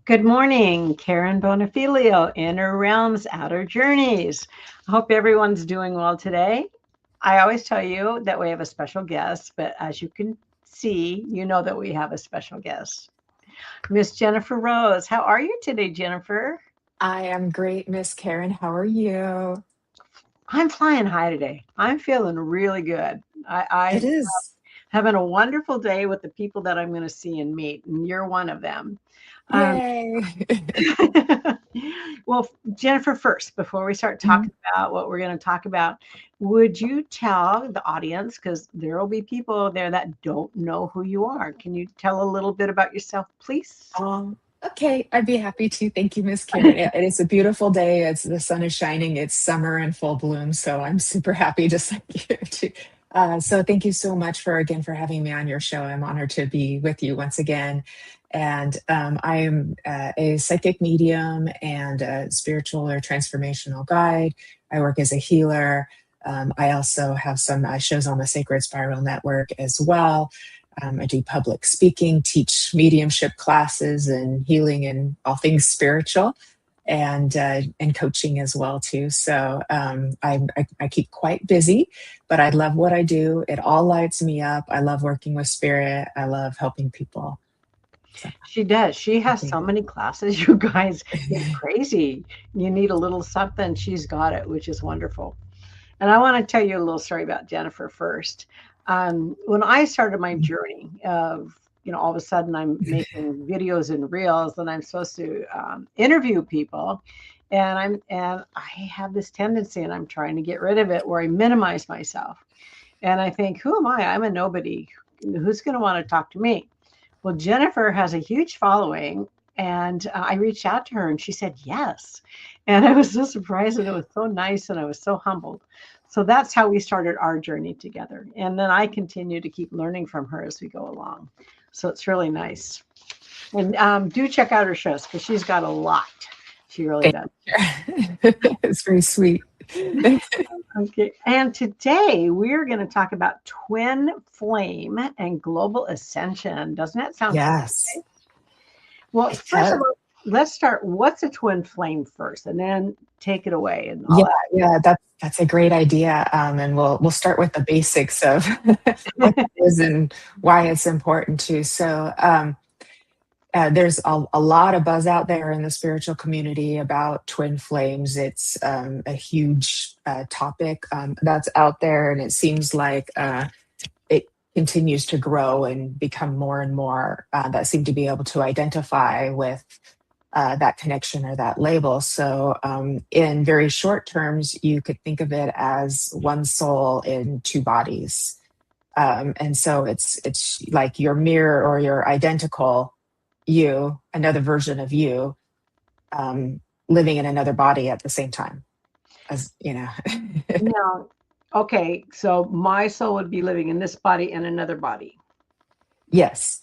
Good morning, Karen Bonifilio, Inner Realms, Outer Journeys. I hope everyone's doing well today. I always tell you that we have a special guest, but as you can see, you know that we have a special guest. Miss Jennifer Rose. How are you today, Jennifer? I am great, Miss Karen. How are you? I'm flying high today. I'm feeling really good. It I'm is. having a wonderful day with the people that I'm going to see and meet, and you're one of them. Um, Yay. well, Jennifer, first, before we start Mhm. talking about what we're going to talk about, would you tell the audience, because there will be people there that don't know who you are, can you tell a little bit about yourself, please? Okay, I'd be happy to. Thank you, Miss Karen. It is a beautiful day. It's the sun is shining. It's summer in full bloom. So I'm super happy just like you too. So thank you so much for having me on your show. I'm honored to be with you once again. And I am a psychic medium and a spiritual or transformational guide. I work as a healer. I also have some shows on the Sacred Spiral Network as well. I do public speaking, teach mediumship classes and healing and all things spiritual, and coaching as well too. So I keep quite busy, but I love what I do. It all lights me up. I love working with spirit. I love helping people. So She does. She thank has you. so many classes, you guys. It's crazy. You need a little something, she's got it, which is wonderful. And I want to tell you a little story about Jennifer first. When I started my journey of, all of a sudden I'm making videos and reels, and I'm supposed to interview people, and I have this tendency, and I'm trying to get rid of it, where I minimize myself, and I think, who am I? I'm a nobody. Who's going to want to talk to me? Well, Jennifer has a huge following, and I reached out to her and she said yes. And I was so surprised, and it was so nice, and I was so humbled. So that's how we started our journey together. And then I continue to keep learning from her as we go along. So it's really nice. And do check out her shows, because she's got a lot. She really Thank does. you. It's very sweet. Okay. And today we're going to talk about twin flame and global ascension. Doesn't that sound cool? Yes. Well, It first of does. all, let's start. What's a twin flame first, and then take it away, and Yeah, I'll yeah, that's a great idea. And we'll start with the basics of what ask. that is and why it's important too. So there's a lot of buzz out there in the spiritual community about twin flames. It's a huge topic that's out there, and it seems like it continues to grow and become more and more that seem to be able to identify with that connection or that label. So, in very short terms, you could think of it as one soul in two bodies, and so it's like your mirror or your identical you, another version of you, um, living in another body at the same time. As you know, Now, okay, so my soul would be living in this body and another body. yes.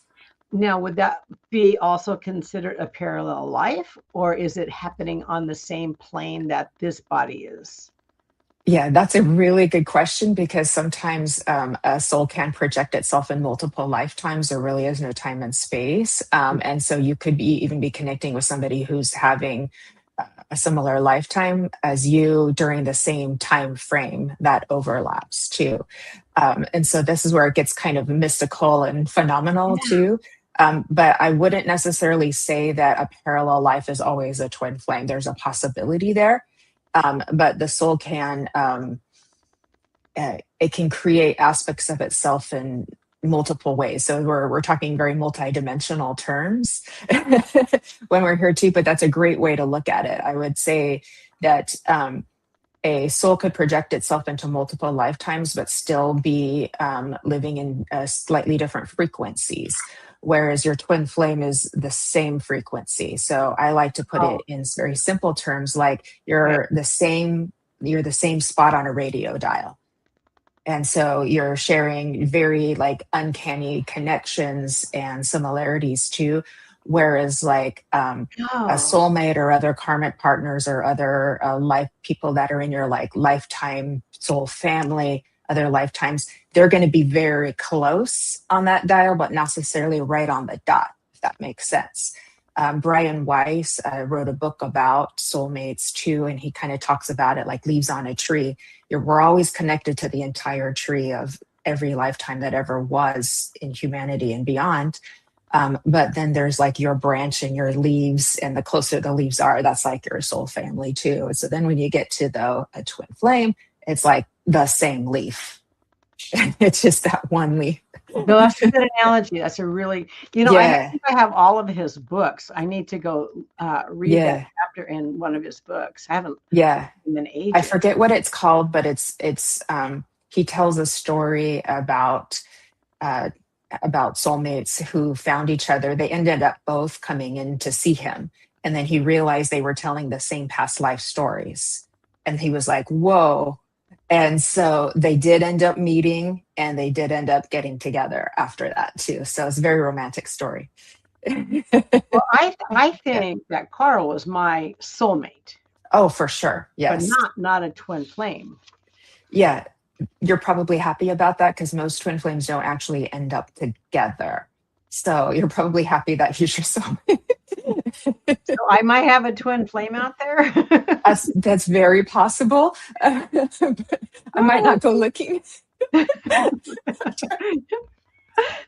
Now, would that be also considered a parallel life, or is it happening on the same plane that this body is? Yeah, that's a really good question because sometimes a soul can project itself in multiple lifetimes. There really is no time and space. And so you could even be connecting with somebody who's having a similar lifetime as you during the same time frame that overlaps too. And so this is where it gets kind of mystical and phenomenal too. But I wouldn't necessarily say that a parallel life is always a twin flame. There's a possibility there, but the soul can it can create aspects of itself in multiple ways. So we're talking very multidimensional terms when we're here too. But that's a great way to look at it. I would say that a soul could project itself into multiple lifetimes, but still be living in slightly different frequencies. Whereas your twin flame is the same frequency. So I like to put it in very simple terms, like you're the same spot on a radio dial. And so you're sharing very like uncanny connections and similarities too. Whereas like a soulmate or other karmic partners or other life people that are in your like lifetime soul family, other lifetimes, they're going to be very close on that dial, but not necessarily right on the dot, if that makes sense. Brian Weiss wrote a book about soulmates too, and he kind of talks about it like leaves on a tree. We're always connected to the entire tree of every lifetime that ever was in humanity and beyond. But then there's like your branch and your leaves, and the closer the leaves are, that's like your soul family too. So then when you get to a twin flame, it's like the same leaf. It's just that one leaf. No, that's a good analogy. That's a really, I think I have all of his books. I need to go read that chapter in one of his books. I haven't in ages. I forget what it's called, but it's he tells a story about soulmates who found each other. They ended up both coming in to see him, and then he realized they were telling the same past life stories, and he was like, "Whoa." And so they did end up meeting, and they did end up getting together after that too. So it's a very romantic story. Well, I think that Carl was my soulmate. Oh, for sure. Yes. But not a twin flame. Yeah. You're probably happy about that because most twin flames don't actually end up together. So you're probably happy that he's your soulmate. So I might have a twin flame out there. That's very possible. I might not go looking.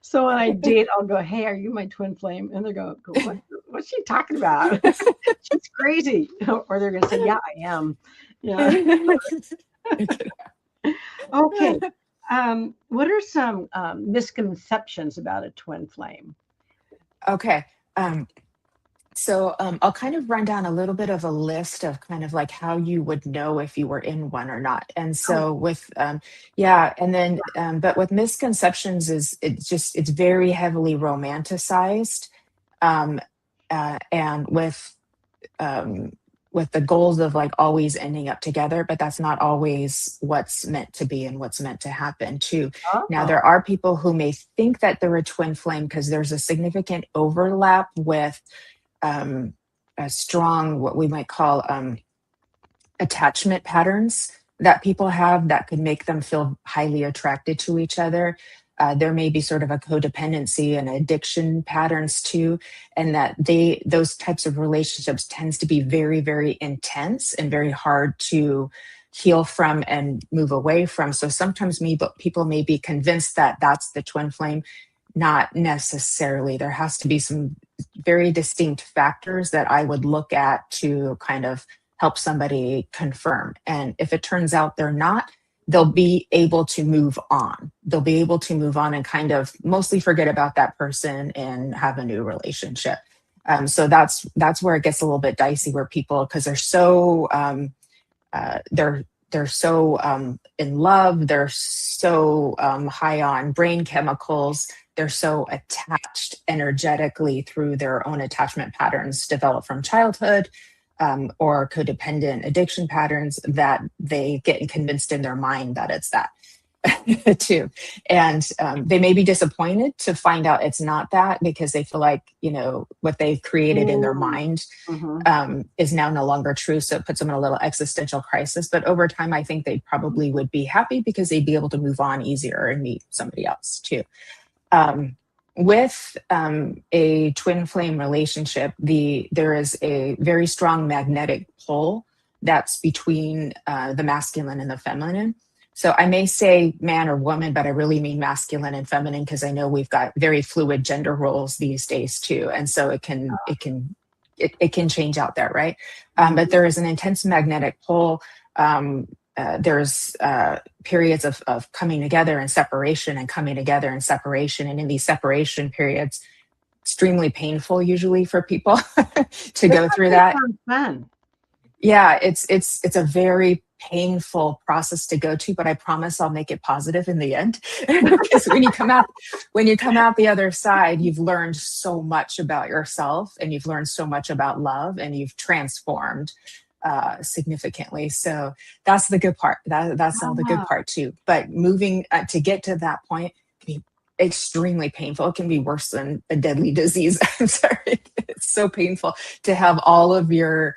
So when I date, I'll go, "Hey, are you my twin flame?" And they're going, "What's she talking about? She's crazy." Or they're going to say, "Yeah, I am." Yeah. Okay. What are some misconceptions about a twin flame? Okay. So I'll kind of run down a little bit of a list of kind of like how you would know if you were in one or not. And so but with misconceptions it's very heavily romanticized, and with the goals of like always ending up together, but that's not always what's meant to be and what's meant to happen too. Now, there are people who may think that they're a twin flame because there's a significant overlap with a strong, what we might call attachment patterns that people have that could make them feel highly attracted to each other. There may be sort of a codependency and addiction patterns too, and that those types of relationships tends to be very, very intense and very hard to heal from and move away from. So sometimes people may be convinced that that's the twin flame. Not necessarily. There has to be some very distinct factors that I would look at to kind of help somebody confirm. And if it turns out they're not, they'll be able to move on. They'll be able to move on and kind of mostly forget about that person and have a new relationship. So that's where it gets a little bit dicey, where people, because they're so they're so in love, they're so high on brain chemicals, they're so attached energetically through their own attachment patterns developed from childhood, or codependent addiction patterns, that they get convinced in their mind that it's that too. And they may be disappointed to find out it's not that, because they feel like, what they've created in their mind is now no longer true. So it puts them in a little existential crisis. But over time, I think they probably would be happy because they'd be able to move on easier and meet somebody else too. With a twin flame relationship, there is a very strong magnetic pull that's between the masculine and the feminine. So I may say man or woman, but I really mean masculine and feminine, because I know we've got very fluid gender roles these days too, and so it can change out there, right? But there is an intense magnetic pull. There's periods of coming together and separation, and coming together and separation, and in these separation periods, extremely painful usually for people to go through that. Fun. Yeah, it's a very painful process to go to, but I promise I'll make it positive in the end. Because when you come out the other side, you've learned so much about yourself, and you've learned so much about love, and you've transformed significantly. So that's the good part. That's all the good part too. But moving to get to that point can be extremely painful. It can be worse than a deadly disease. I'm sorry. It's so painful to have all of your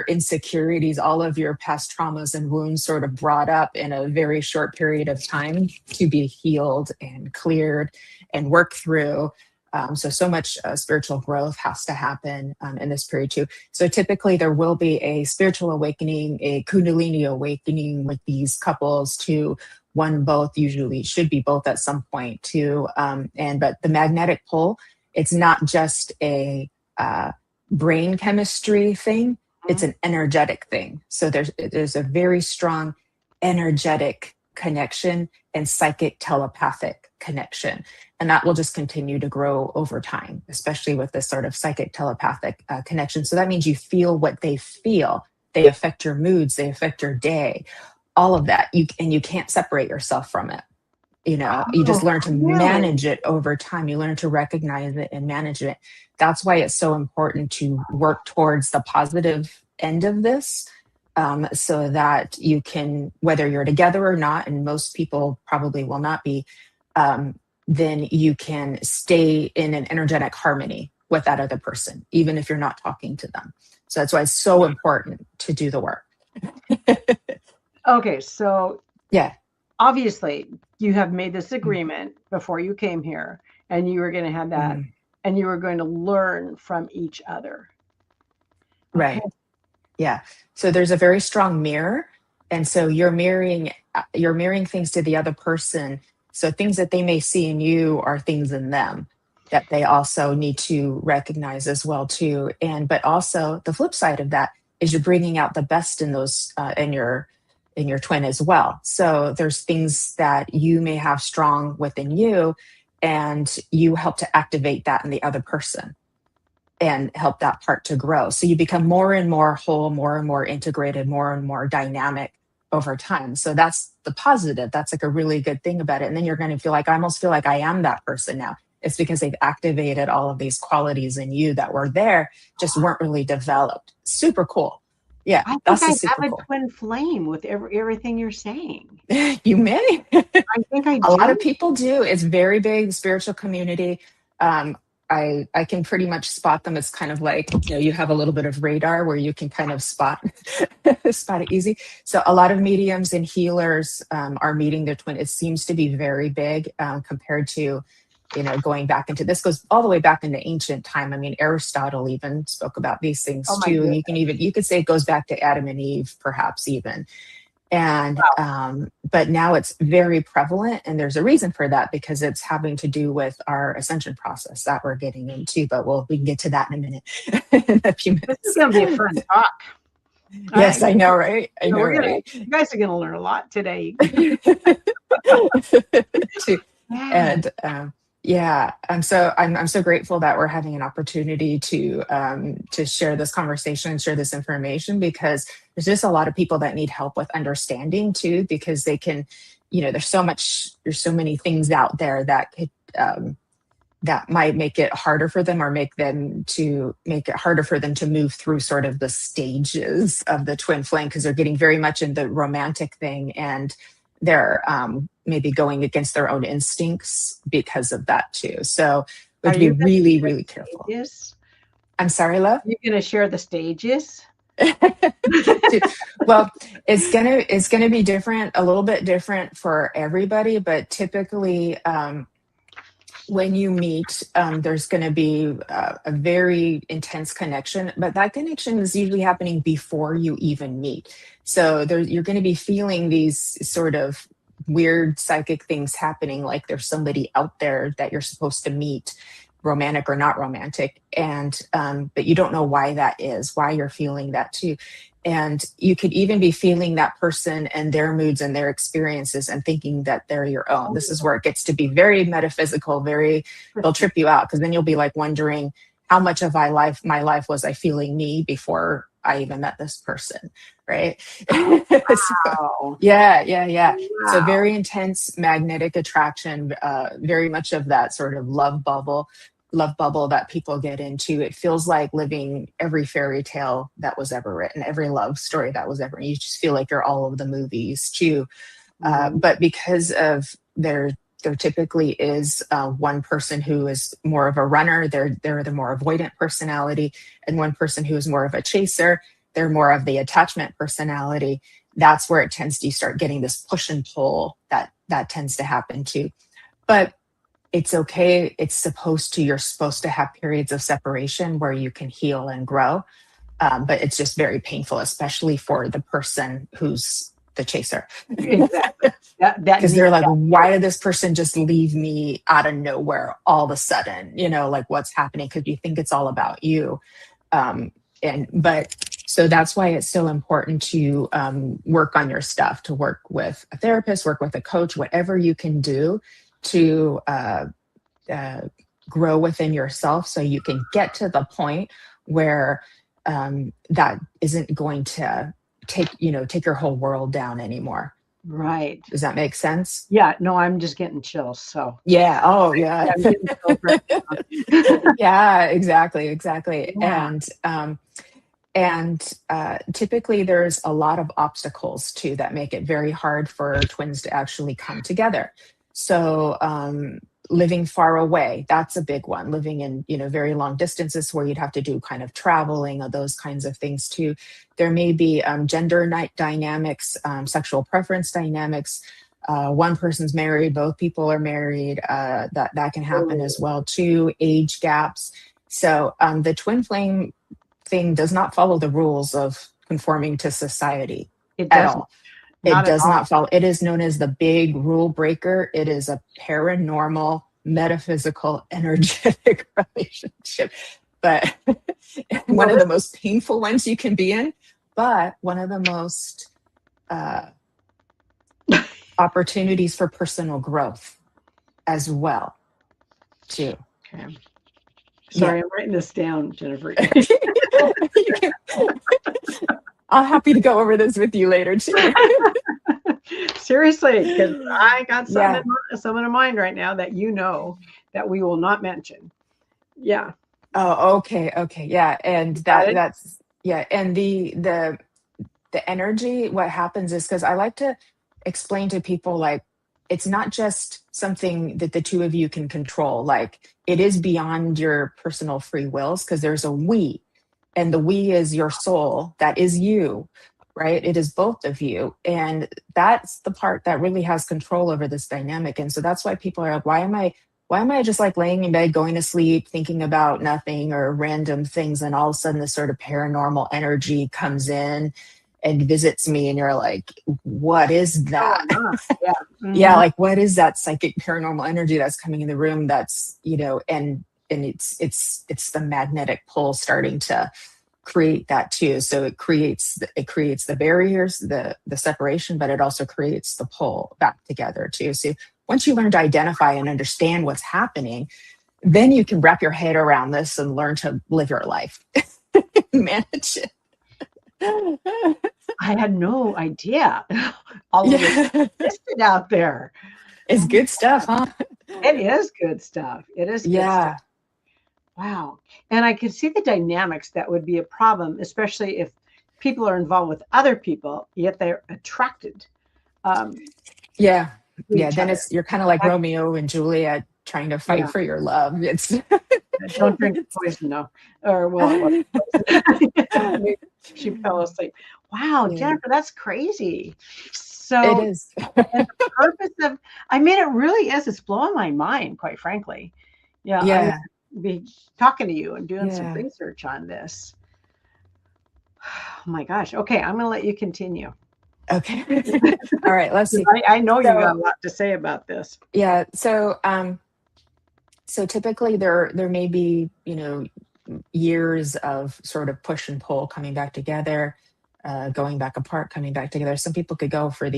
insecurities, all of your past traumas and wounds sort of brought up in a very short period of time to be healed and cleared and worked through. So much spiritual growth has to happen in this period too. So typically there will be a spiritual awakening, a Kundalini awakening with these couples to one, both, usually should be both at some point too. But the magnetic pull, it's not just a brain chemistry thing, it's an energetic thing. So there's a very strong energetic connection and psychic telepathic connection. And that will just continue to grow over time, especially with this sort of psychic telepathic connection. So that means you feel what they feel. They affect your moods, they affect your day, all of that. You can't separate yourself from it. You just learn to manage it over time. You learn to recognize it and manage it. That's why it's so important to work towards the positive end of this, so that you can, whether you're together or not, and most people probably will not be, then you can stay in an energetic harmony with that other person, even if you're not talking to them. So that's why it's so important to do the work. Okay, so yeah. Obviously, you have made this agreement before you came here, and you were going to have that, and you were going to learn from each other. Right. Okay. Yeah. So there's a very strong mirror, and so you're mirroring things to the other person. So things that they may see in you are things in them that they also need to recognize as well too. But also the flip side of that is you're bringing out the best in those in your twin as well. So there's things that you may have strong within you, and you help to activate that in the other person and help that part to grow. So you become more and more whole, more and more integrated, more and more dynamic over time. So that's the positive. That's like a really good thing about it. And then you're going to feel like, I almost feel like I am that person now. It's because they've activated all of these qualities in you that were there, just weren't really developed. Super cool. Yeah, I think I have a twin flame with everything you're saying. You may. I think I do. A lot of people do. It's very big, the spiritual community. I can pretty much spot them. It's kind of like, you have a little bit of radar where you can kind of spot it easy. So a lot of mediums and healers are meeting their twin. It seems to be very big compared to, going back into, this goes all the way back into ancient time. I mean, Aristotle even spoke about these things too. And you could say it goes back to Adam and Eve, perhaps even. And, but now it's very prevalent, and there's a reason for that, because it's having to do with our ascension process that we're getting into, but we can get to that in a minute, in a few minutes. This is going to be a fun talk. Yes, I know, right? I know, right? You guys are going to learn a lot today. And, yeah, I'm so grateful that we're having an opportunity to share this conversation and share this information, because there's just a lot of people that need help with understanding too, because they can, there's so many things out there that could that might make it harder for them, or make it harder for them to move through sort of the stages of the twin flame, because they're getting very much in the romantic thing, and they're maybe going against their own instincts because of that too. So we have to be really, really careful. Stages? I'm sorry, love? You're going to share the stages? Well, it's gonna be different, a little bit different for everybody, but typically when you meet, there's going to be a very intense connection, but that connection is usually happening before you even meet. So you're going to be feeling these sort of weird psychic things happening, like there's somebody out there that you're supposed to meet, romantic or not romantic, and but you don't know why that is, why you're feeling that too. And you could even be feeling that person and their moods and their experiences and thinking that they're your own. This is where it gets to be very metaphysical, they'll trip you out, because then you'll be like wondering, how much of my life was I feeling me before I even met this person, right? Wow. Yeah. So Wow. very intense magnetic attraction, very much of that sort of love bubble that people get into. It feels like living every fairy tale that was ever written, every love story that was ever. You just feel like you're all of the movies too. But because of there typically is one person who is more of a runner. They're the more avoidant personality, and one person who is more of a chaser. They're more of the attachment personality. That's where it tends to start getting this push and pull that tends to happen too. But it's okay. You're supposed to have periods of separation where you can heal and grow. But it's just very painful, especially for the person who's the chaser. Exactly. That Because needs they're like, that. why did this person just leave me out of nowhere all of a sudden? Like what's happening? Because you think it's all about you. But so that's why it's so important to work on your stuff, to work with a therapist, work with a coach, whatever you can do to grow within yourself, so you can get to the point where that isn't going to take your whole world down anymore. Right. Does that make sense? Yeah. No, I'm just getting chills. So Yeah. Oh, yeah. I'm getting chills right now. Yeah, exactly. Yeah. And typically there's a lot of obstacles too that make it very hard for twins to actually come together. So living far away, that's a big one. Living in very long distances where you'd have to do kind of traveling or those kinds of things too. There may be gender dynamics, sexual preference dynamics. One person's married, both people are married. That can happen as well too. Age gaps. So the twin flame thing does not follow the rules of conforming to society It at doesn't. all. It Not at does all. not follow. It is known as the big rule breaker. It is a paranormal, metaphysical, energetic relationship, but one of the most painful ones you can be in, but one of the most opportunities for personal growth as well, too. Okay. Sorry, I'm writing this down, Jennifer. I'm happy to go over this with you later too. Seriously, because I got something in mind right now that that we will not mention. Yeah. Oh, okay, yeah, and that's and the energy. What happens is, because I like to explain to people, like, it's not just something that the two of you can control. Like, it is beyond your personal free wills, because there's a we, and the we is your soul. That is you, right? It is both of you. And that's the part that really has control over this dynamic. And so that's why people are like, why am I just like laying in bed, going to sleep, thinking about nothing or random things? And all of a sudden this sort of paranormal energy comes in and visits me, and you're like, what is that? Yeah. Yeah, like, what is that psychic paranormal energy that's coming in the room? That's, and it's the magnetic pull starting to create that too. So it creates the barriers, the separation, but it also creates the pull back together too. So once you learn to identify and understand what's happening, then you can wrap your head around this and learn to live your life, manage it. I had no idea all of this existed out there. It's good stuff, huh? It is good stuff. It is good stuff. Wow. And I could see the dynamics that would be a problem, especially if people are involved with other people, yet they're attracted. Then you're kind of like Romeo and Juliet trying to fight for your love. It's don't drink poison, though. Or she fell asleep. Wow, Jennifer, that's crazy. So it is. and the purpose of, it really is. It's blowing my mind, quite frankly. Yeah. I'm gonna be talking to you and doing some research on this. Oh my gosh. Okay, I'm gonna let you continue. Okay. All right, let's see. I know you got a lot to say about this. Yeah. So typically there may be, years of sort of push and pull, coming back together, going back apart, coming back together. Some people could go for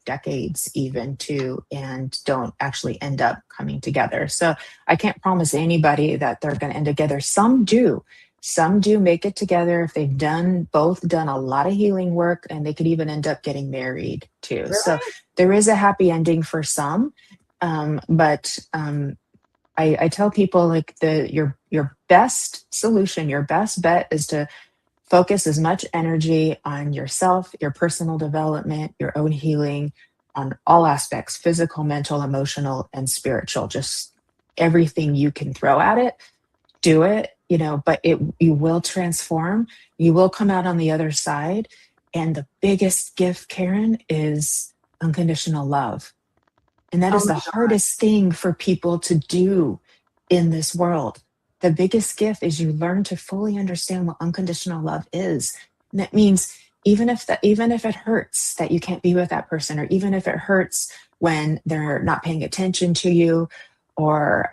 decades even too, and don't actually end up coming together. So I can't promise anybody that they're going to end together. Some do. Some do make it together if they've both done a lot of healing work, and they could even end up getting married too. So Really? there is a happy ending for some. But I tell people, like, your best solution, your best bet is to focus as much energy on yourself, your personal development, your own healing, on all aspects: physical, mental, emotional, and spiritual. Just everything you can throw at it, do it, but you will transform. You will come out on the other side. And the biggest gift, Karen, is unconditional love. And that Oh is my the hardest thing for people to do in this world. The biggest gift is you learn to fully understand what unconditional love is. And that means even if it hurts that you can't be with that person, or even if it hurts when they're not paying attention to you, or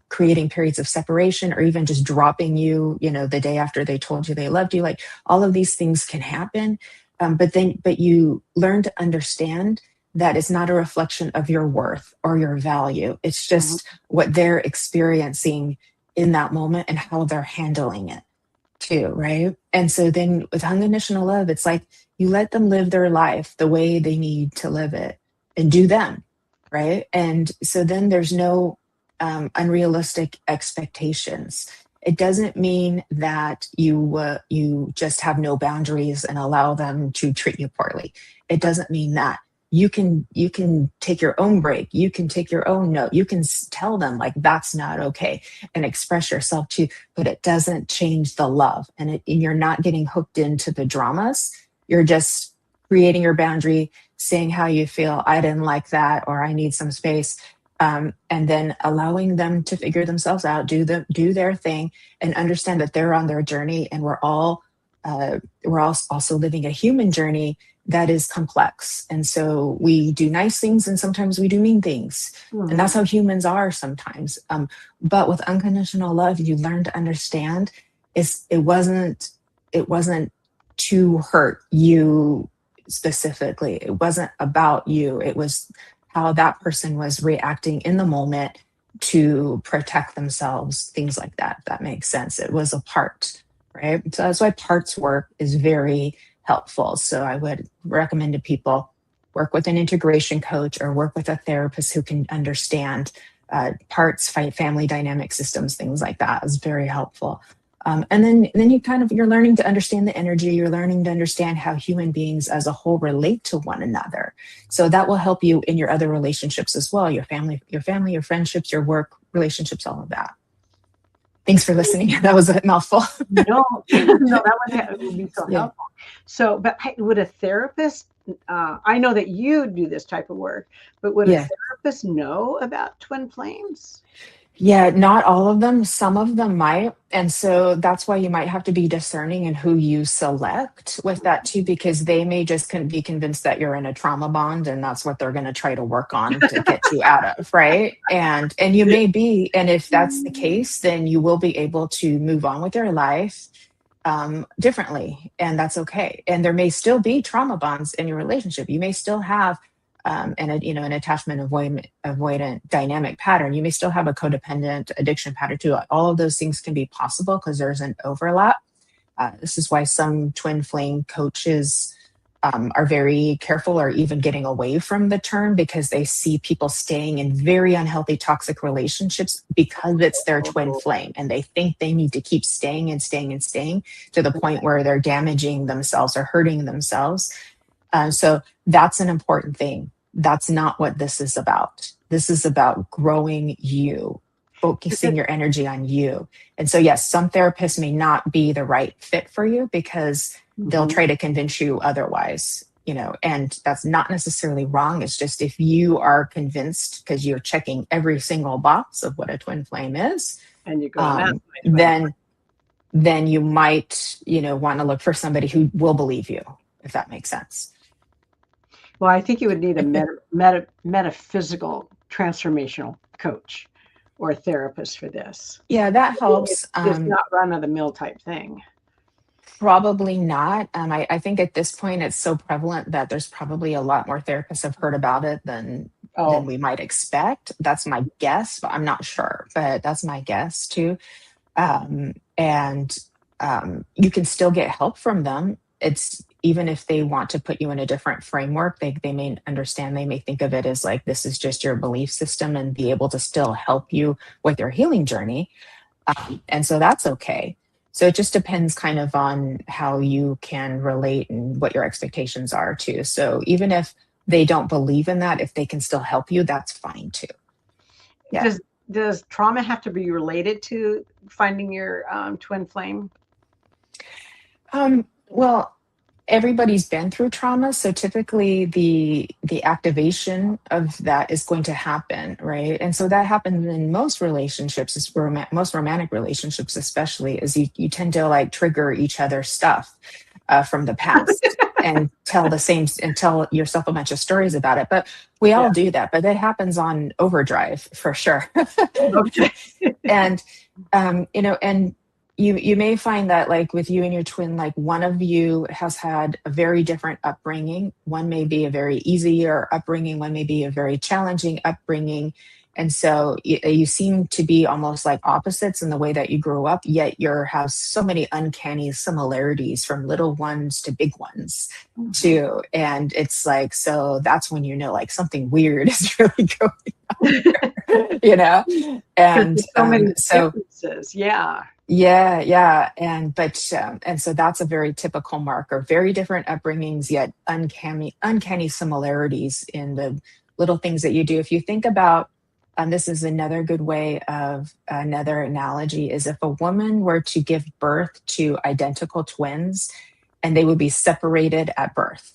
creating periods of separation, or even just dropping you, the day after they told you they loved you, like, all of these things can happen. But you learn to understand that is not a reflection of your worth or your value. It's God. just what they're experiencing in that moment and how they're handling it too, right? And so then with unconditional love, it's like you let them live their life the way they need to live it, and do them, right? And so then there's no unrealistic expectations. It doesn't mean that you just have no boundaries and allow them to treat you poorly. It doesn't mean that. You can take your own break. You can take your own note. You can tell them, like, that's not okay, and express yourself too. But it doesn't change the love, and you're not getting hooked into the dramas. You're just creating your boundary, saying how you feel. I didn't like that, or I need some space, and then allowing them to figure themselves out, do their thing, and understand that they're on their journey, and we're all also living a human journey that is complex. And so we do nice things, and sometimes we do mean things. And Mhm. that's how humans are sometimes. But with unconditional love, you learn to understand it wasn't to hurt you specifically. It wasn't about you. It was how that person was reacting in the moment to protect themselves, things like that, if that makes sense. It was a part, right? So that's why parts work is very helpful. So I would recommend to people, work with an integration coach or work with a therapist who can understand parts, family dynamic systems, things like that is very helpful. And then you're learning to understand the energy. You're learning to understand how human beings as a whole relate to one another. So that will help you in your other relationships as well, your friendships, your work relationships, all of that. Thanks for listening. That was a mouthful. No, no, that would be so Yeah. helpful. So, but would a therapist, I know that you do this type of work, but would a Yeah. therapist know about twin flames? Yeah, not all of them. Some of them might. And so that's why you might have to be discerning in who you select with that too, because they may just be convinced that you're in a trauma bond, and that's what they're going to try to work on to get you out of, right? And you may be, and if that's the case, then you will be able to move on with your life differently, and that's okay. And there may still be trauma bonds in your relationship. You may still have an attachment avoidant dynamic pattern. You may still have a codependent addiction pattern too. All of those things can be possible because there's an overlap. This is why some twin flame coaches are very careful, or even getting away from the term, because they see people staying in very unhealthy, toxic relationships because it's their twin flame, and they think they need to keep staying and staying and staying to the point where they're damaging themselves or hurting themselves. So that's an important thing. That's not what this is about. This is about growing you, focusing your energy on you. And so, yes, some therapists may not be the right fit for you because they'll Mhm. try to convince you otherwise, and that's not necessarily wrong. It's just, if you are convinced because you're checking every single box of what a twin flame is, And you go, I'm at my twin. then you might, want to look for somebody who will believe you, if that makes sense. Well, I think you would need a metaphysical transformational coach or a therapist for this. Yeah, that It's helps. just not run of the mill type thing. Probably not. I think at this point it's so prevalent that there's probably a lot more therapists have heard about it than Oh, we might expect. That's my guess, but I'm not sure. But that's my guess too. and you can still get help from them. It's even if they want to put you in a different framework, they may understand, they may think of it as like, this is just your belief system, and be able to still help you with your healing journey. And so that's okay. So it just depends kind of on how you can relate and what your expectations are too. So even if they don't believe in that, if they can still help you, that's fine too. Yeah. Does trauma have to be related to finding your twin flame? Well, everybody's been through trauma, so typically the activation of that is going to happen, right? And so that happens in most relationships, most romantic relationships especially, is you tend to like trigger each other's stuff from the past and tell yourself a bunch of stories about it. But we all do that, but that happens on overdrive for sure. Okay. And and you may find that like with you and your twin, like one of you has had a very different upbringing. One may be a very easier upbringing, one may be a very challenging upbringing. And so you seem to be almost like opposites in the way that you grew up, yet you have so many uncanny similarities from little ones to big ones too. And it's like, so that's when like something weird is really going on, And so many differences. Yeah. And so that's a very typical marker. Very different upbringings, yet uncanny similarities in the little things that you do. If you think about, this is another good way of another analogy, is if a woman were to give birth to identical twins and they would be separated at birth,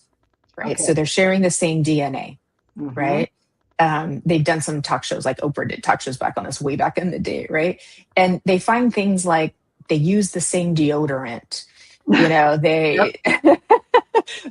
right? Okay. So they're sharing the same DNA, right? They've done some talk shows, like Oprah did talk shows back on this way back in the day, right? And they find things like they use the same deodorant, they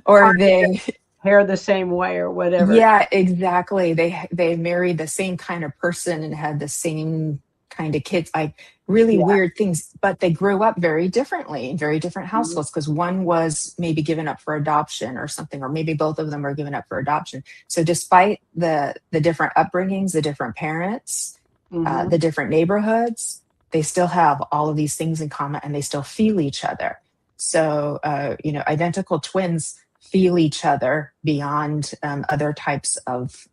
or they hair the same way or whatever. Yeah, exactly. They married the same kind of person and had the same kind of kids, like really weird things, but they grew up very differently in very different households, because one was maybe given up for adoption or something, or maybe both of them were given up for adoption. So despite the different upbringings, the different parents, the different neighborhoods, they still have all of these things in common, and they still feel each other. So identical twins feel each other beyond other types of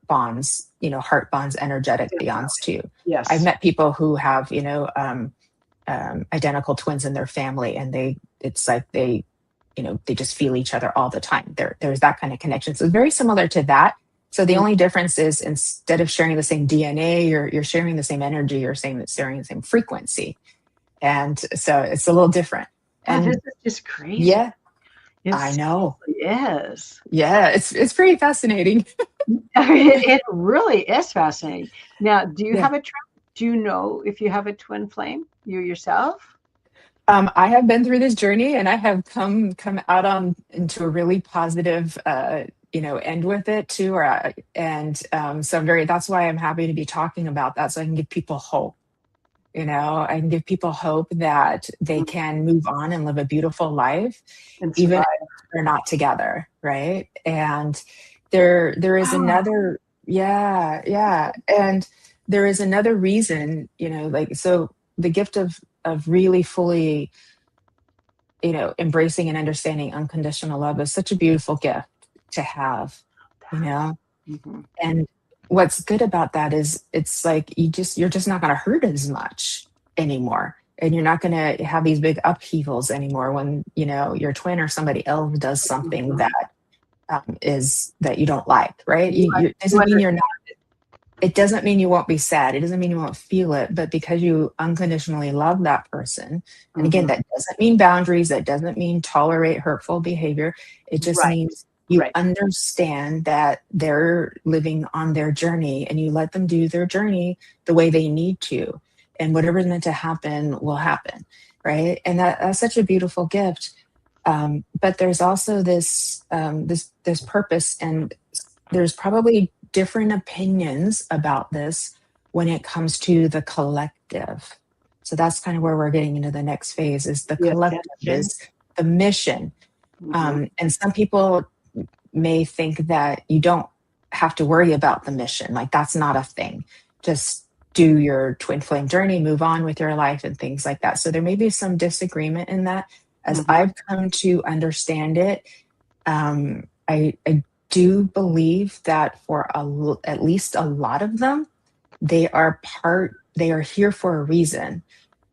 bonds, heart bonds, energetic bonds too. Yes. I've met people who have, identical twins in their family, and it's like they just feel each other all the time. There's that kind of connection. So very similar to that. So the only difference is, instead of sharing the same DNA, you're sharing the same energy, you're sharing the same frequency. And so it's a little different. And this is just crazy. Yeah. I know. Yes. Yeah, it's pretty fascinating. It really is fascinating. Now, do you have do you know if you have a twin flame, you yourself? I have been through this journey, and I have come out into a really positive end with it too. So that's why I'm happy to be talking about that, so I can give people hope. I can give people hope that they can move on and live a beautiful life, even if they're not together, right? And there is another, and there is another reason, so the gift of really fully, embracing and understanding unconditional love is such a beautiful gift to have, and what's good about that is it's like you're just not going to hurt as much anymore, and you're not going to have these big upheavals anymore when your twin or somebody else does something that that you don't like, right? It doesn't mean you're not. It doesn't mean you won't be sad. It doesn't mean you won't feel it. But because you unconditionally love that person, and again, that doesn't mean boundaries. That doesn't mean tolerate hurtful behavior. It just means you understand that they're living on their journey, and you let them do their journey the way they need to. And whatever's meant to happen will happen, right? And that's such a beautiful gift. But there's also this purpose, and there's probably different opinions about this when it comes to the collective. So that's kind of where we're getting into the next phase, is the collective, is the mission. And some people may think that you don't have to worry about the mission. Like, that's not a thing. Just do your twin flame journey, move on with your life and things like that. So there may be some disagreement in that. As I've come to understand it, I do believe that for at least a lot of them, they are here for a reason.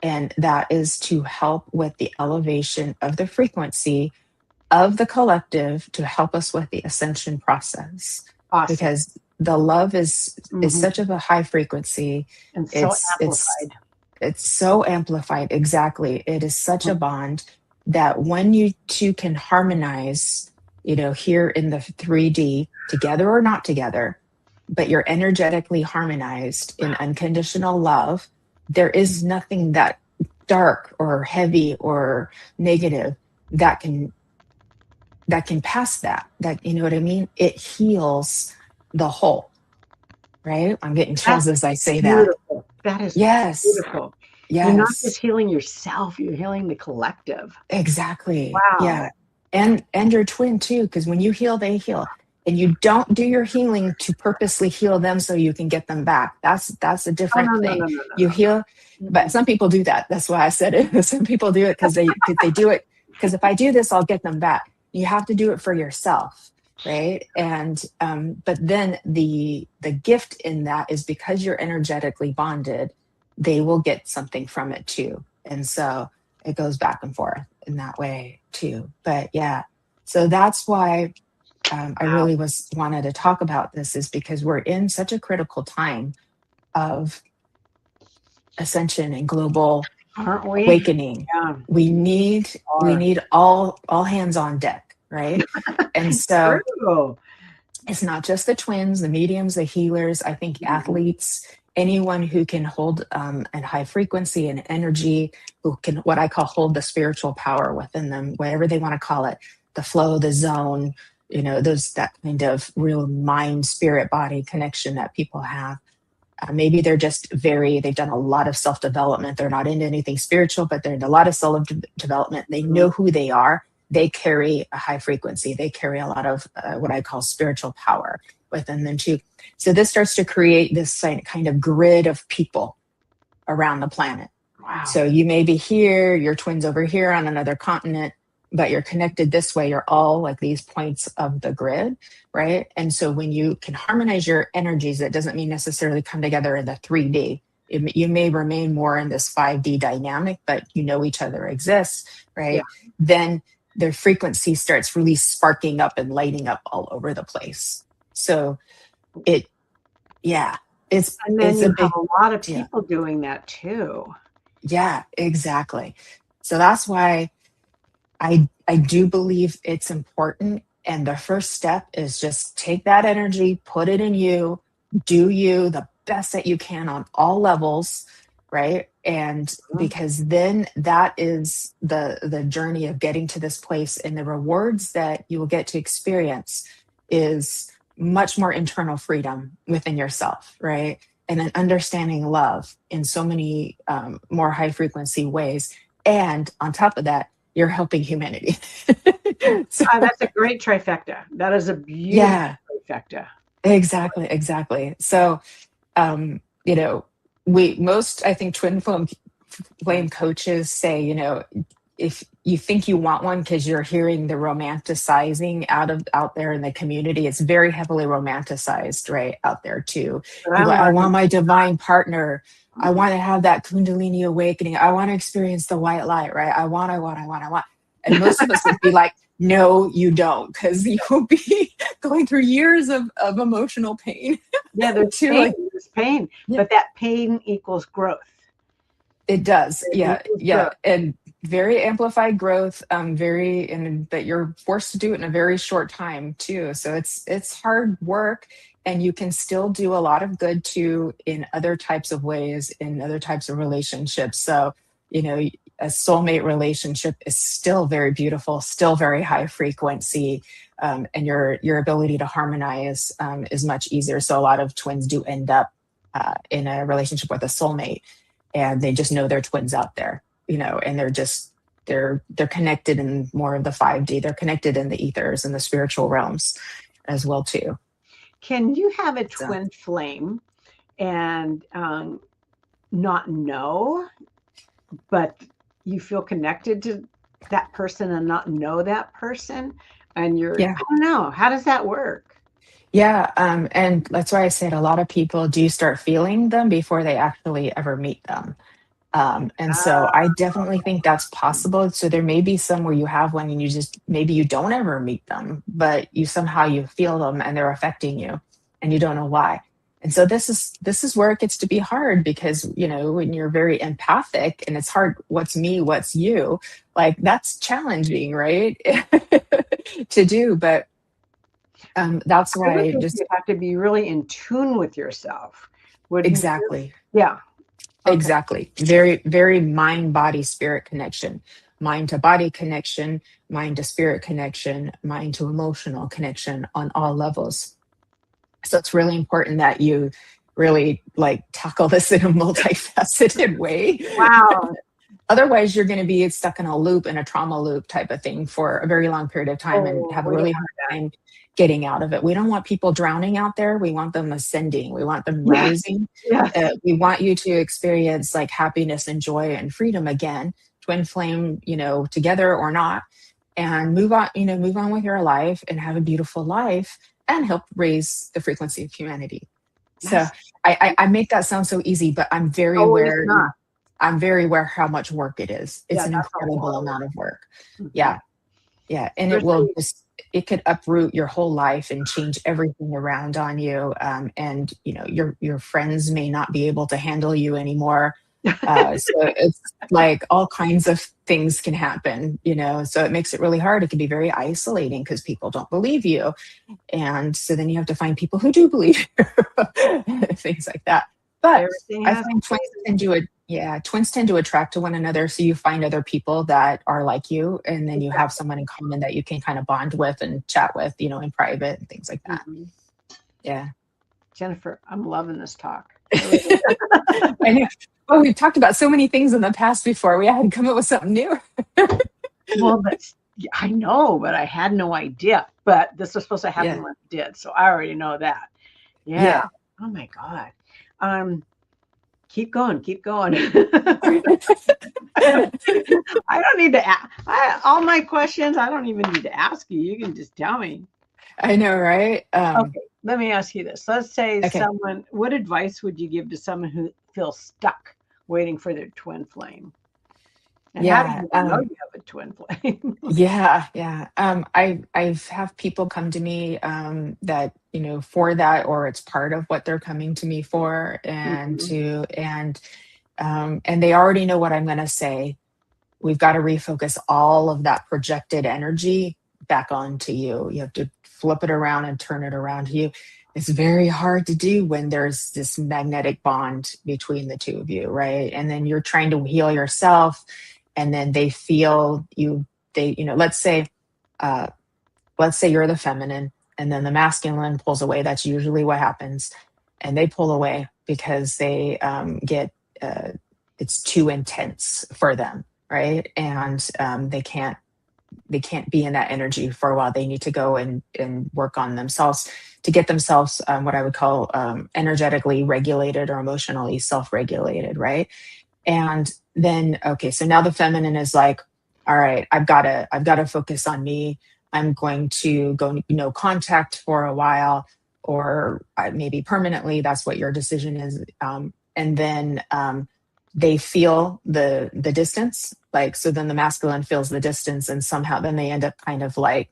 And that is to help with the elevation of the frequency of the collective, to help us with the ascension process. Awesome. Because the love is such of a high frequency, and so amplified. It's so amplified. Exactly. It is such a bond that when you two can harmonize, here in the 3D, together or not together, but you're energetically harmonized in unconditional love, there is nothing that dark or heavy or negative that can pass that, you know what I mean? It heals the whole, right? I'm getting chills as I say beautiful. that. That is beautiful. Yes. You're not just healing yourself, you're healing the collective. Exactly. Wow. Yeah. And your twin too, because when you heal, they heal. And you don't do your healing to purposely heal them so you can get them back. That's a different thing. You heal, but some people do that. That's why I said it. Some people do it because they do it because if I do this, I'll get them back. You have to do it for yourself, right? And but then the gift in that is because you're energetically bonded, they will get something from it too. And so it goes back and forth in that way too. But yeah, so that's why I really wanted to talk about this, is because we're in such a critical time of ascension and global awakening. Yeah. We need all hands on deck, right? And so it's not just the twins, the mediums, the healers. I think athletes, anyone who can hold a high frequency and energy, who can, what I call, hold the spiritual power within them, whatever they want to call it, the flow, the zone, that kind of real mind, spirit, body connection that people have. Maybe they're just they've done a lot of self-development. They're not into anything spiritual, but they're into a lot of self-development. They know who they are. They carry a high frequency. They carry a lot of what I call spiritual power within them too. So this starts to create this kind of grid of people around the planet. Wow. So you may be here, your twins over here on another continent, but you're connected this way. You're all like these points of the grid, right? And so when you can harmonize your energies, it doesn't mean necessarily come together in the 3D. You may remain more in this 5D dynamic, but each other exists, right? Yeah. Then their frequency starts really sparking up and lighting up all over the place. So and then you have a lot of people doing that too. Yeah, exactly. So that's why I do believe it's important. And the first step is just take that energy, put it in you, do you the best that you can on all levels, right? And because then that is the journey of getting to this place, and the rewards that you will get to experience is much more internal freedom within yourself, right? And then understanding love in so many more high frequency ways. And on top of that, you're helping humanity. So, that's a great trifecta. That is a beautiful trifecta. Exactly. So, I think twin flame coaches say, if you think you want one because you're hearing the romanticizing out there in the community, it's very heavily romanticized right out there too. I want my divine partner. I want to have that Kundalini awakening. I want to experience the white light, right? I want. And most of us would be like, no, you don't, because you will be going through years of emotional pain. Yeah, there's pain. Yeah. But that pain equals growth. It does. Yeah. And very amplified growth, but you're forced to do it in a very short time too. So it's hard work, and you can still do a lot of good too in other types of ways, in other types of relationships. So, a soulmate relationship is still very beautiful, still very high frequency, and your ability to harmonize is much easier. So a lot of twins do end up in a relationship with a soulmate, and they just know they're twins out there, and they're connected in more of the 5D. They're connected in the ethers and the spiritual realms as well too. Can you have a twin flame and not know, but you feel connected to that person and not know that person. And Yeah. I don't know, how does that work? Yeah. And that's why I said a lot of people do start feeling them before they actually ever meet them. And so I definitely think that's possible. So there may be some where you have one and you just, maybe you don't ever meet them, but you somehow you feel them and they're affecting you and you don't know why. And so this is where it gets to be hard because, when you're very empathic and it's hard, what's me, what's you, like that's challenging, right? To do. But that's I would why think just you have to be really in tune with yourself, wouldn't you? exactly. Yeah. Okay. Exactly. Very, very mind, body, spirit connection, mind to body connection, mind to spirit connection, mind to emotional connection on all levels. So it's really important that you really like tackle this in a multifaceted way. Wow. Otherwise, you're going to be stuck in a loop, in a trauma loop type of thing for a very long period of time and Oh, have a we don't really want hard that. time getting out of it. We don't want people drowning out there. We want them ascending. We want them Yes. rising. Yes. We want you to experience like happiness and joy and freedom again, twin flame, together or not, and move on with your life and have a beautiful life and help raise the frequency of humanity. So Yes. I make that sound so easy, but Oh, it is not. I'm very aware how much work it is. It's Yeah, an that's a lot incredible of amount of work. work. Mhm. Yeah. Yeah. And Especially, it could uproot your whole life and change everything around on you. And your friends may not be able to handle you anymore. So it's like all kinds of things can happen, so it makes it really hard. It can be very isolating because people don't believe you. And so then you have to find people who do believe you, things like that. But everything I has find a reason. twins tend to attract to one another. So you find other people that are like you, and then you have Exactly. someone in common that you can kind of bond with and chat with, in private and things like that. Mhm. Yeah. Jennifer, I'm loving this talk. I really I know. Well, we've talked about so many things in the past before. We had to come up with something new. Well, that's yeah, I know, but I had no idea. But this was supposed to happen Yeah. when it did, so I already know that. Yeah. Yeah. Oh my God. Um, keep going, keep going. I don't need to ask all my questions. I don't even need to ask you. You can just tell me. I know, right? Okay, let me ask you this. Let's say Okay. what advice would you give to someone who feels stuck waiting for their twin flame? And how do Yeah. you even know you have a twin flame? Yeah, yeah. I've have people come to me that for that, or it's part of what they're coming to me for, Mhm. and they already know what I'm going to say. We've got to refocus all of that projected energy back onto you. You have to flip it around and turn it around to you. It's very hard to do when there's this magnetic bond between the two of you, right? And then you're trying to heal yourself, and then they feel you. Uh, let's say you're the feminine, and then the masculine pulls away. That's usually what happens, and they pull away because they get it's too intense for them, right? And they can't be in that energy for a while. They need to go and work on themselves to get themselves what I would call energetically regulated or emotionally self-regulated, right? And then okay, so now the feminine is like, all right, I've got to focus on me. I'm going to go no contact for a while, or maybe permanently. That's what your decision is. And then they feel the distance, like, so then the masculine feels the distance, and somehow then they end up kind of like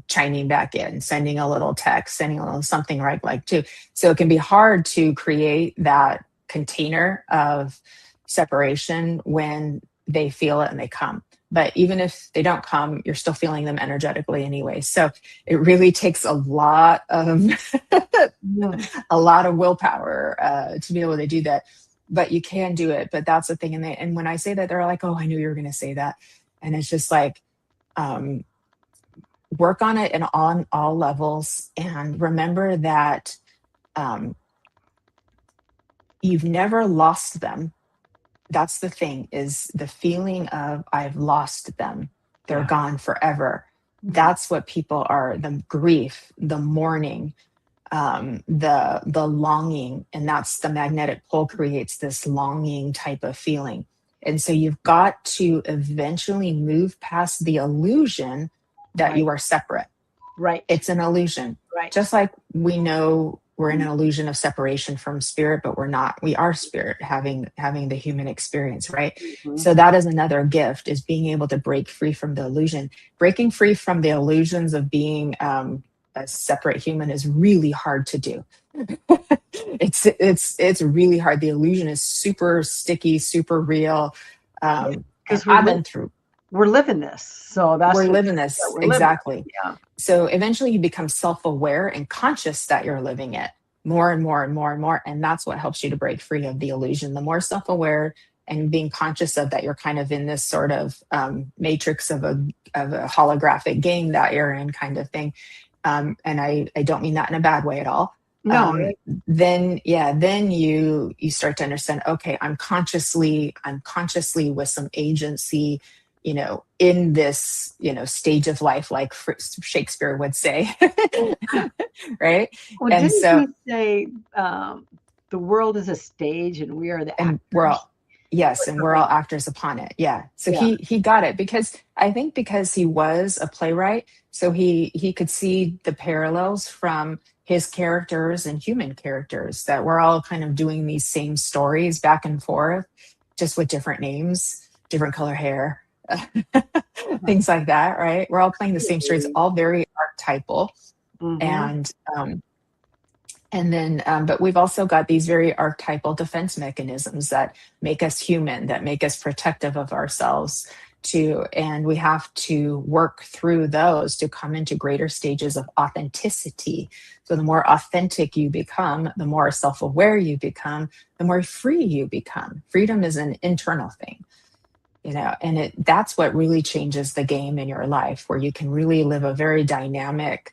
chiming back in, sending a little text, sending a little something, right, like too. So it can be hard to create that container of separation when they feel it and they come. But even if they don't come, you're still feeling them energetically anyway. So it really takes a lot of Mm. a lot of willpower to be able to do that. But you can do it. But that's the thing. And when I say that, they're like, "Oh, I knew you were going to say that," and it's just like, um, work on it and on all levels, and remember that um, you've never lost them. That's the thing, is the feeling of I've lost them. They're Yeah. gone forever. Mhm. That's what people are, the grief, the mourning. the longing, and that's the magnetic pole creates this longing type of feeling. And so you've got to eventually move past the illusion that Right. you are separate. Right. It's an illusion. Right. Just like we know we're in an illusion of separation from spirit, but we're not. We are spirit having the human experience, right? Mm-hmm. So that is another gift, is being able to break free from the illusion. Breaking free from the illusions of being a separate human is really hard to do. It's really hard. The illusion is super sticky, super real. And Because I've been through. we're living this, so that's We're just living that this, we're living. exactly. Yeah. So eventually you become self-aware and conscious that you're living it more and more and more and more. And that's what helps you to break free of the illusion. The more self-aware and being conscious of that, you're kind of in this sort of matrix of a holographic game that you're in, kind of thing. And I don't mean that in a bad way at all. No. Then you start to understand, okay, I'm consciously with some agency, in this, stage of life, like Shakespeare would say, right? Well, And didn't so, he say the world is a stage and we are the and we're actors? all, yes, Or and we're something. all actors upon it. Yeah. So Yeah. he got it, because I think because he was a playwright, so he could see the parallels from his characters and human characters, that we're all kind of doing these same stories back and forth, just with different names, different color hair, things like that, right? We're all playing the same stories, all very archetypal. Mm-hmm. And then, but we've also got these very archetypal defense mechanisms that make us human, that make us protective of ourselves too. And we have to work through those to come into greater stages of authenticity. So the more authentic you become, the more self-aware you become, the more free you become. Freedom is an internal thing, and that's what really changes the game in your life, where you can really live a very dynamic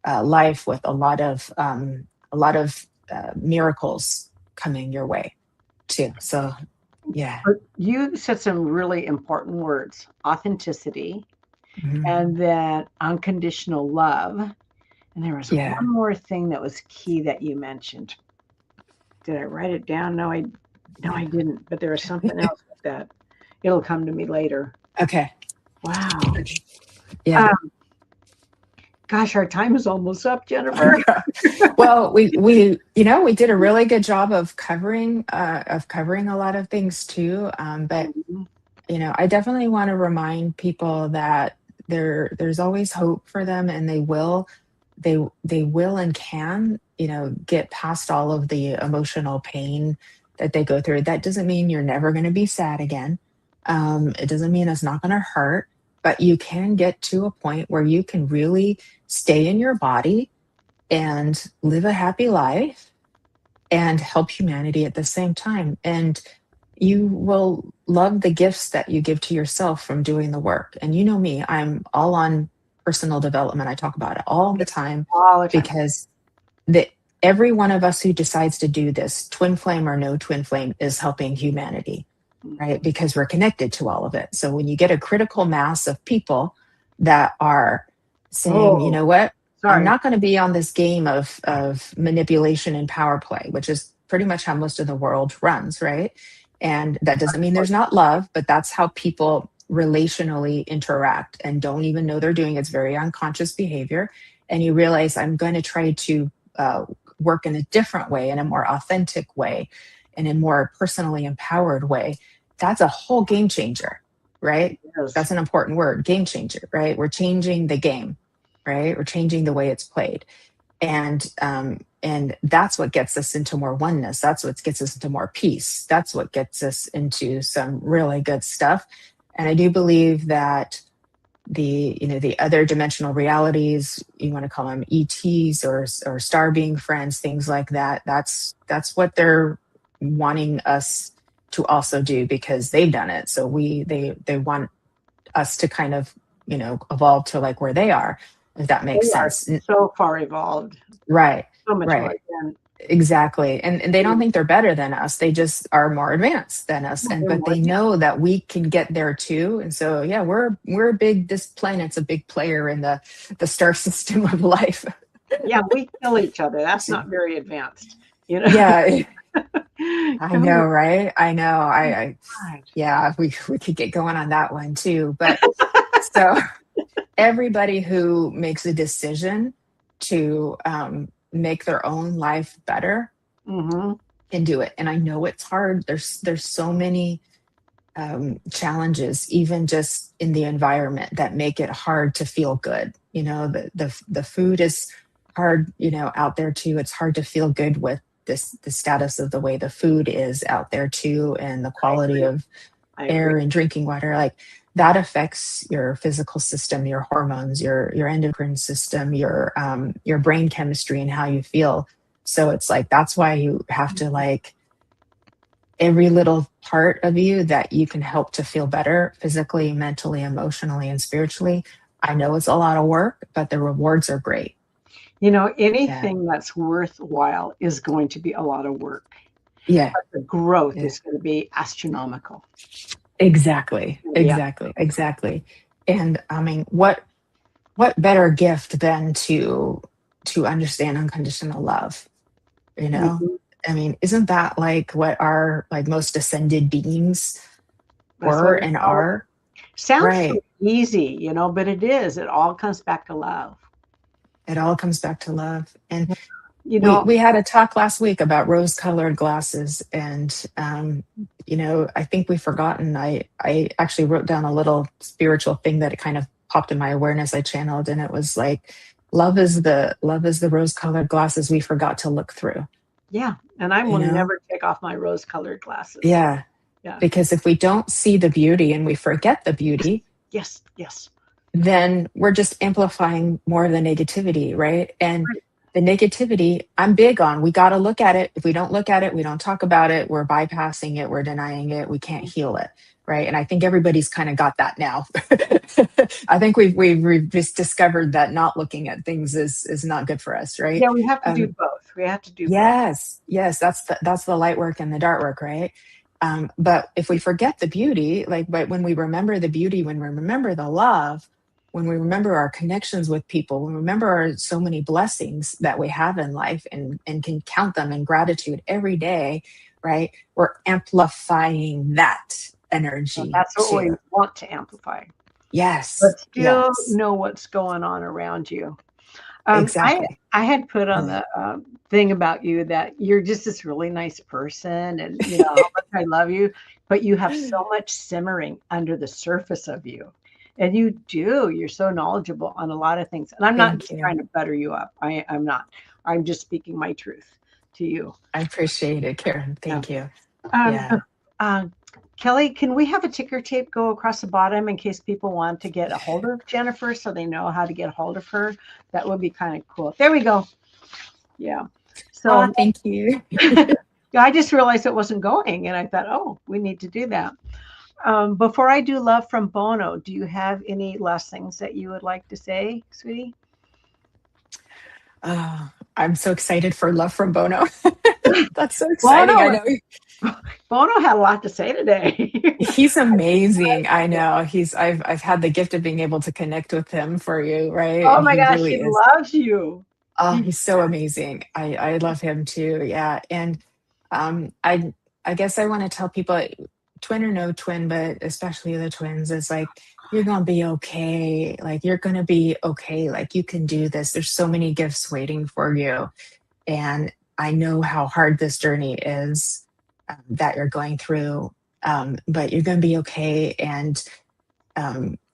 life with a lot of miracles coming your way too. So, yeah. But you said some really important words: authenticity, Mhm. and then unconditional love. And there was Yeah. one more thing that was key that you mentioned. Did I write it down? No, I didn't. But there was something else with that. It'll come to me later. Okay. Wow. Yeah. Um, gosh, our time is almost up, Jennifer. Well, we did a really good job of covering a lot of things too. But I definitely want to remind people that there's always hope for them, and they will and can, get past all of the emotional pain that they go through. That doesn't mean you're never going to be sad again. It doesn't mean it's not going to hurt, but you can get to a point where you can really stay in your body and live a happy life and help humanity at the same time. And you will love the gifts that you give to yourself from doing the work. And you know me, I'm all on personal development. I talk about it all the time, All the time. because the every one of us who decides to do this, twin flame or no twin flame, is helping humanity, right? Because we're connected to all of it. So when you get a critical mass of people that are saying, you know what, I'm Sorry. not going to be on this game of manipulation and power play, which is pretty much how most of the world runs, right? And that doesn't mean there's not love, but that's how people relationally interact and don't even know they're doing it. It's very unconscious behavior. And you realize, I'm going to try to work in a different way, in a more authentic way, in a more personally empowered way. That's a whole game changer, right? Yes. That's an important word, game changer, right? We're changing the game, right? We're changing the way it's played. And that's what gets us into more oneness. That's what gets us into more peace. That's what gets us into some really good stuff. And I do believe that the other dimensional realities, you want to call them ETs or star being friends, things like that, that's what they're wanting us to also do, because they've done it. So they want us to kind of evolve to like where they are, if that makes sense. So far evolved. Right. So much more Right. than Exactly. And they don't think they're better than us. They just are more advanced than us. But they know that we can get there too. And so yeah, we're a big, this planet's a big player in the star system of life. Yeah, we kill each other. That's not very advanced, you know. Yeah, I Oh, know, right? I know. God. Yeah, we could get going on that one too. But so everybody who makes a decision to make their own life better Mm-hmm. can do it. And I know it's hard. There's so many challenges, even just in the environment, that make it hard to feel good. The food is hard, out there too. It's hard to feel good with the status of the way the food is out there too, and the I quality agree. of I agree. air and drinking water. Like that affects your physical system, your hormones, your endocrine system, your brain chemistry, and how you feel. So it's like that's why you have to like every little part of you that you can help to feel better physically, mentally, emotionally, and spiritually. I know it's a lot of work, but the rewards are great. Yeah. Anything that's worthwhile is going to be a lot of work. Yeah. The growth Yeah. is going to be astronomical. Exactly. Yeah. Exactly. Exactly. And I mean, what better gift than to understand unconditional love, you know? Mhm. I mean, isn't that like what our like most ascended beings That's were what we and call it. are? Sounds so Right. easy, but it is. It all comes back to love. It all comes back to love. And You we know, we had a talk last week about rose-colored glasses, and I think we've forgotten. I actually wrote down a little spiritual thing that it kind of popped in my awareness. I channeled, and it was like, love is the rose-colored glasses we forgot to look through. yeah. And I You will know, never take off my rose-colored glasses. yeah. Yeah. Because if we don't see the beauty and we forget the beauty, Yes. Yes. then we're just amplifying more of the negativity, right? And Right. the negativity, I'm big on, we got to look at it. If we don't look at it, we don't talk about it, we're bypassing it, we're denying it, we can't heal it, right? And I think everybody's kind of got that now. I think we've just discovered that not looking at things is not good for us, right? Yeah, we have to do Um, both. We have to do both. yes, that's the light work and the dark work, right? But if we forget the beauty, but when we remember the beauty, when we remember the love, when we remember our connections with people, when we remember so many blessings that we have in life, and can count them in gratitude every day, right? We're amplifying that So energy that's what too. we want to amplify, Yes, but still yes, know what's going on around you. I exactly. I had put on Yeah. the thing about you that you're just this really nice person, and how much I love you, but you have so much simmering under the surface of you, and you do. You're so knowledgeable on a lot of things, and I'm not Thank just you. trying to butter you up. I'm not. I'm just speaking my truth to you. I appreciate it, Karen. Yeah. Thank you. Um, Yeah. uh, Kelly, can we have a ticker tape go across the bottom in case people want to get a hold of Jennifer so they know how to get a hold of her? That would be kind of cool. There we go. Yeah. Oh, So thank you. yeah, I just realized it wasn't going, and I thought, oh, we need to do that. Before I do love from Bono, do you have any last things that you would like to say, sweetie? Oh, I'm so excited for Love from Bono. That's so exciting. I Bono, know Bono had a lot to say today. he's amazing. I know I've had the gift of being able to connect with him for you, right? Oh And my he gosh, he really is. loves you. Oh, He, he's so amazing. I love him too. Yeah. And I guess I want to tell people, twin or no twin, but especially the twins, is like, you're gonna be okay. Like you're gonna be okay. Like you can do this. There's so many gifts waiting for you. And I know how hard this journey is, that you're going through, but you're going to be okay. And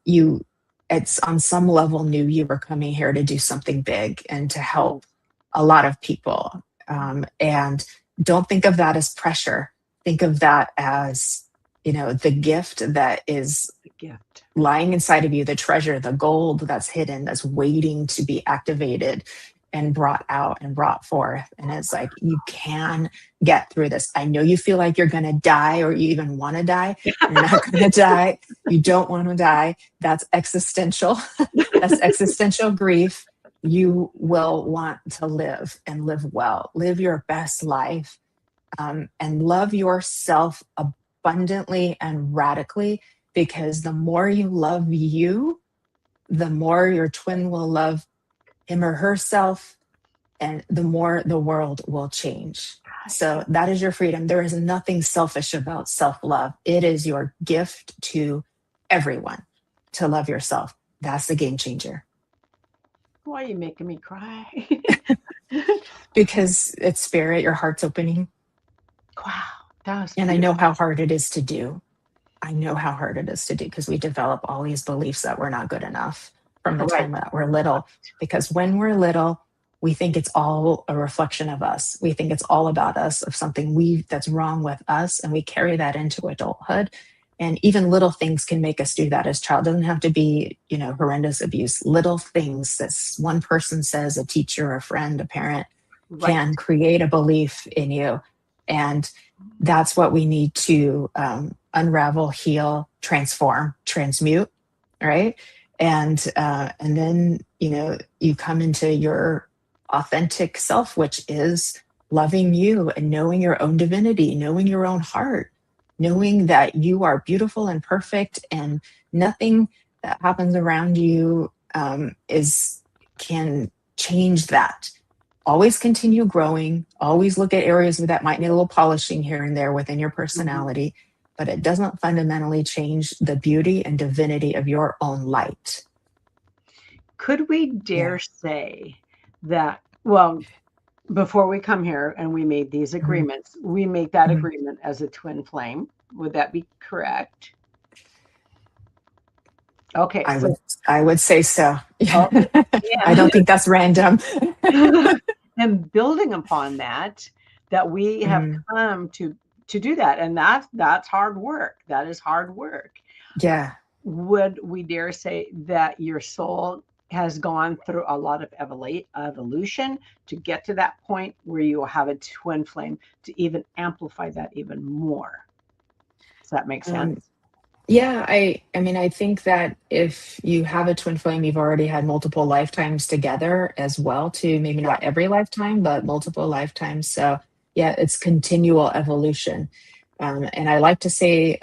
you, it's on some level, knew you were coming here to do something big and to help a lot of people. And don't think of that as pressure. Think of that as, the gift that is a gift. lying inside of you, the treasure, the gold that's hidden, that's waiting to be activated and brought out and brought forth. And it's like, you can get through this. I know you feel like you're going to die, or you even want to die. You're not going to die. You don't want to die. That's existential. That's existential grief. You will want to live and live well, live your best life, and love yourself abundantly and radically, because the more you love you, the more your twin will love him or herself, and the more the world will change. So that is your freedom. There is nothing selfish about self-love. It is your gift to everyone to love yourself. That's the game changer. Why are you making me cry? Because it's spirit, your heart's opening. Wow, that was And I know beautiful. how hard it is to do. I know how hard it is to do because we develop all these beliefs that we're not good enough from the Right. time that we're little. Because when we're little, we think it's all a reflection of us. We think it's all about us, of something that's wrong with us, and we carry that into adulthood. And even little things can make us do that as child. It doesn't have to be, horrendous abuse. Little things that one person says, a teacher, a friend, a parent, Right. can create a belief in you. And that's what we need to unravel, heal, transform, transmute, right? And then you come into your authentic self, which is loving you and knowing your own divinity, knowing your own heart, knowing that you are beautiful and perfect, and nothing that happens around you is can change that. Always continue growing, always look at areas that might need a little polishing here and there within your Mhm. personality, but it doesn't fundamentally change the beauty and divinity of your own light. Could we Yeah. dare say that, well, before we come here and we made these Mhm. agreements, we make that Mhm. agreement as a twin flame? Would that be correct? Okay, I so would I would say so. oh, I don't think that's random. yeah. And building upon that, that we have Mm, come to do that, and that's hard work. That is hard work. yeah. Would we dare say that your soul has gone through a lot of evolution to get to that point where you will have a twin flame to even amplify that even more? Does that make sense? Um, Yeah, I mean, I think that if you have a twin flame, you've already had multiple lifetimes together as well, too. Maybe Yeah. not every lifetime, but multiple lifetimes. So yeah, it's continual evolution. And I like to say,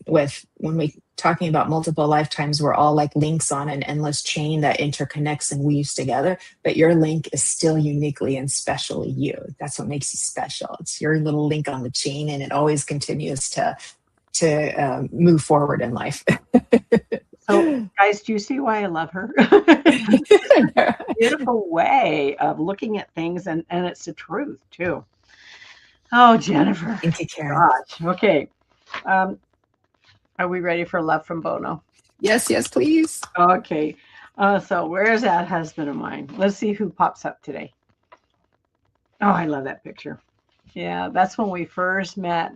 with when we talking about multiple lifetimes, we're all like links on an endless chain that interconnects and weaves together. But your link is still uniquely and specially you. That's what makes you special. It's your little link on the chain, and it always continues to move forward in life. So, guys, do you see why I love her? Beautiful way of looking at things, and it's the truth too. Oh, Jennifer. Thank you, Karen. Gosh. Okay. Um, are we ready for love from Bono? Yes, yes, please. Okay. So where's that husband of mine? Let's see who pops up today. Oh, I love that picture. Yeah, that's when we first met.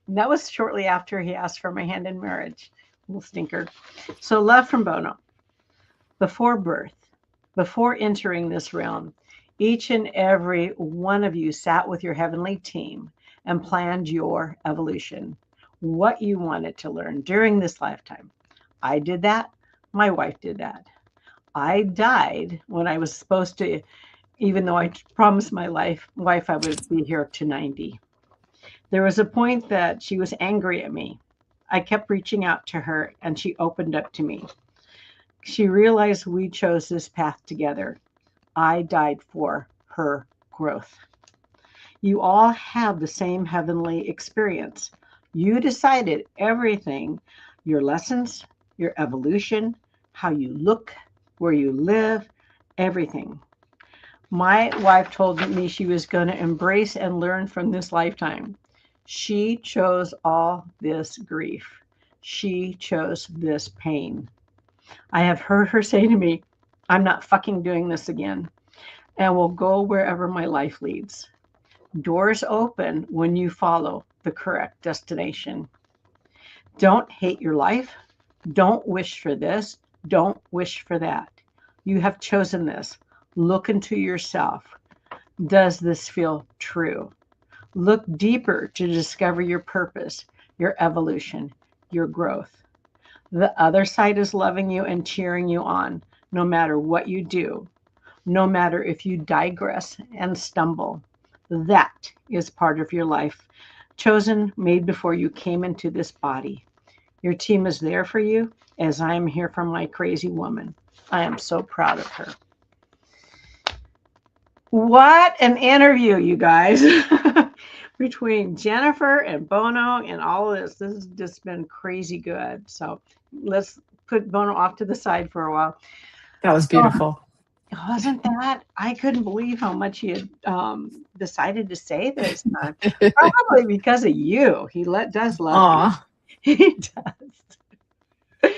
And that was shortly after he asked for my hand in marriage. Little stinker. So love from Bono. Before birth, before entering this realm, each and every one of you sat with your heavenly team and planned your evolution, what you wanted to learn during this lifetime. I did that. My wife did that. I died when I was supposed to, even though I promised my wife I would be here up to 90. There was a point that she was angry at me. I kept reaching out to her and she opened up to me. She realized we chose this path together. I died for her growth. You all have the same heavenly experience. You decided everything, your lessons, your evolution, how you look, where you live, everything. My wife told me she was going to embrace and learn from this lifetime. She chose all this grief. She chose this pain. I have heard her say to me, I'm not fucking doing this again, and will go wherever my life leads. Doors open when you follow the correct destination. Don't hate your life. Don't wish for this. Don't wish for that. You have chosen this. Look into yourself. Does this feel true? Look deeper to discover your purpose, your evolution, your growth. The other side is loving you and cheering you on, no matter what you do, no matter if you digress and stumble. That is part of your life, chosen, made before you came into this body. Your team is there for you, as I am here for my crazy woman. I am so proud of her. What an interview, you guys. Between Jennifer and Bono and all of this. This has just been crazy good. So let's put Bono off to the side for a while. That was beautiful. Wasn't that? I couldn't believe how much he had decided to say this time. Probably because of you. He does love you. He does.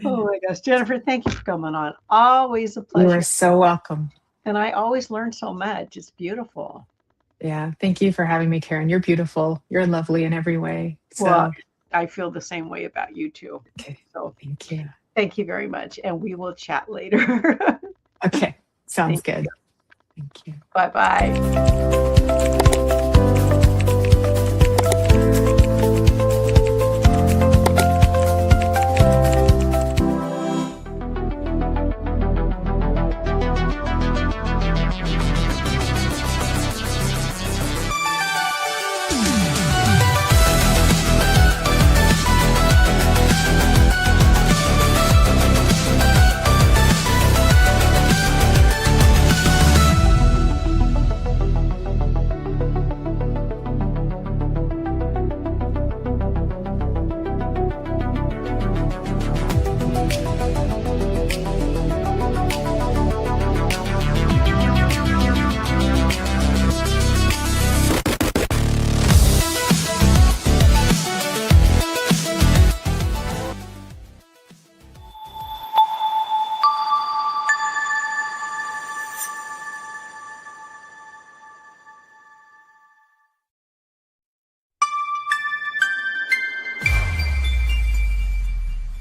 Oh my gosh. Jennifer, thank you for coming on. Always a pleasure. You are so welcome. And I always learn so much. It's beautiful. Yeah. Thank you for having me, Karen. You're beautiful. You're lovely in every way. So well, I feel the same way about you too. Okay. So thank you. Thank you very much. And we will chat later. Okay. Sounds good. Thank you. Bye-bye.